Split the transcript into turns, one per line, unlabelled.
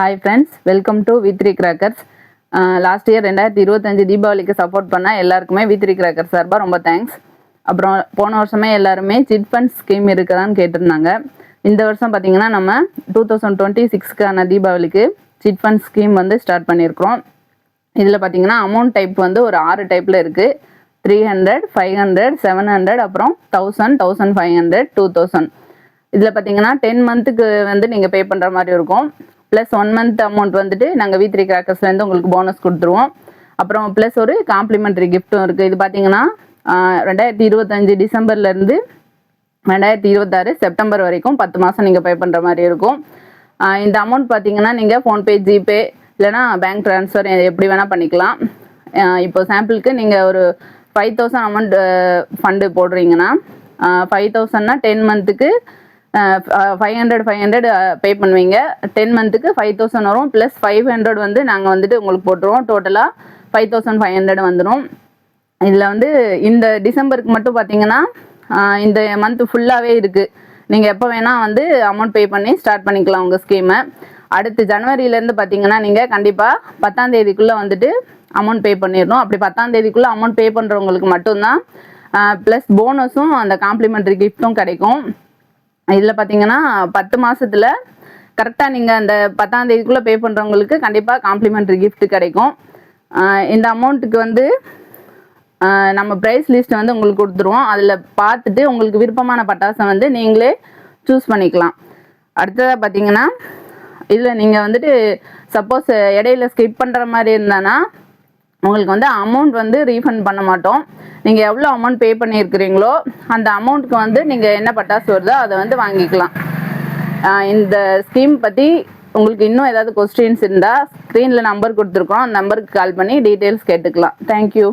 Hi friends, welcome to வி3 crackers. Last year 2025 தீபாவளிக்கு support பண்ண எல்லாருக்குமே வி3 கிராக்கர்ஸ் சார்பாக ரொம்ப தேங்க்ஸ். அப்புறம் போன வருஷமே எல்லாருமே சிட் ஃபண்ட் ஸ்கீம் இருக்குதான்னு கேட்டிருந்தாங்க. இந்த வருஷம் பார்த்தீங்கன்னா நம்ம 2026க்கான தீபாவளிக்கு சிட் ஃபண்ட் ஸ்கீம் வந்து ஸ்டார்ட் பண்ணியிருக்கிறோம். இதில் பார்த்தீங்கன்னா அமௌண்ட் டைப் வந்து ஒரு 6 டைப்பில் இருக்குது. 300, 500, 700, அப்புறம் 1000, 1500, 2000. இதில் பார்த்தீங்கன்னா 10 மந்த்துக்கு வந்து நீங்கள் பே பண்ணுற மாதிரி இருக்கும். ப்ளஸ் 1 மந்த் அமௌண்ட் வந்துட்டு நாங்கள் வி3 கிராக்கர்ஸ்லேருந்து உங்களுக்கு போனஸ் கொடுத்துருவோம். அப்புறம் ப்ளஸ் ஒரு காம்ப்ளிமெண்ட்ரி கிஃப்ட்டும் இருக்குது. இது பார்த்தீங்கன்னா 2025 டிசம்பர்லேருந்து 2026 செப்டம்பர் வரைக்கும் 10 மாதம் நீங்கள் பே பண்ணுற மாதிரி இருக்கும். இந்த அமௌண்ட் பார்த்தீங்கன்னா நீங்கள் ஃபோன்பே, ஜிபே இல்லைனா பேங்க் ட்ரான்ஸ்ஃபர் எப்படி வேணால் பண்ணிக்கலாம். இப்போ சாம்பிளுக்கு நீங்கள் ஒரு 5000 அமௌண்ட் ஃபண்டு போடுறீங்கன்னா 5000னா 10 மந்த்துக்கு 500 பே பண்ணுவீங்க. 10 மந்த்துக்கு 5000 வரும். ப்ளஸ் 500 வந்து நாங்கள் வந்துட்டு உங்களுக்கு போட்டுருவோம். டோட்டலாக 5500 வந்துடும். இதில் வந்து இந்த டிசம்பருக்கு மட்டும் பார்த்தீங்கன்னா இந்த மந்த் ஃபுல்லாகவே இருக்குது. நீங்கள் எப்போ வேணால் வந்து அமௌண்ட் பே பண்ணி ஸ்டார்ட் பண்ணிக்கலாம் உங்கள் ஸ்கீமை. அடுத்து ஜனவரியிலேருந்து பார்த்தீங்கன்னா நீங்கள் கண்டிப்பாக 10ஆம் தேதிக்குள்ளே வந்துட்டு அமௌண்ட் பே பண்ணிடணும். அப்படி 10ஆம் தேதிக்குள்ளே அமௌண்ட் பே பண்ணுறவங்களுக்கு மட்டும்தான் ப்ளஸ் போனஸும் அந்த காம்ப்ளிமெண்ட்ரி கிஃப்ட்டும் கிடைக்கும். இதில் பார்த்தீங்கன்னா 10 மாதத்தில் கரெக்டாக நீங்கள் அந்த 10ஆம் தேதிக்குள்ளே பே பண்ணுறவங்களுக்கு கண்டிப்பாக காம்ப்ளிமெண்ட்ரி கிஃப்ட் கிடைக்கும். இந்த அமௌண்ட்டுக்கு வந்து நம்ம ப்ரைஸ் லிஸ்ட் வந்து உங்களுக்கு கொடுத்துருவோம். அதில் பார்த்துட்டு உங்களுக்கு விருப்பமான பட்டாசை வந்து நீங்களே சூஸ் பண்ணிக்கலாம். அடுத்ததாக பார்த்தீங்கன்னா இதில் நீங்கள் வந்துட்டு சப்போஸ் இடையில ஸ்கிப் பண்ணுற மாதிரி இருந்தானா உங்களுக்கு வந்து அமௌண்ட் வந்து ரீஃபண்ட் பண்ண மாட்டோம். நீங்கள் எவ்வளோ அமௌண்ட் பே பண்ணியிருக்கிறீங்களோ அந்த அமௌண்ட்டுக்கு வந்து நீங்கள் என்ன பட்டாசு வருதோ அதை வந்து வாங்கிக்கலாம். இந்த ஸ்கீம் பற்றி உங்களுக்கு இன்னும் ஏதாவது கொஸ்டின்ஸ் இருந்தால் ஸ்க்ரீனில் நம்பர் கொடுத்துருக்கோம். அந்த நம்பருக்கு கால் பண்ணி டீட்டெயில்ஸ் கேட்டுக்கலாம். தேங்க்யூ.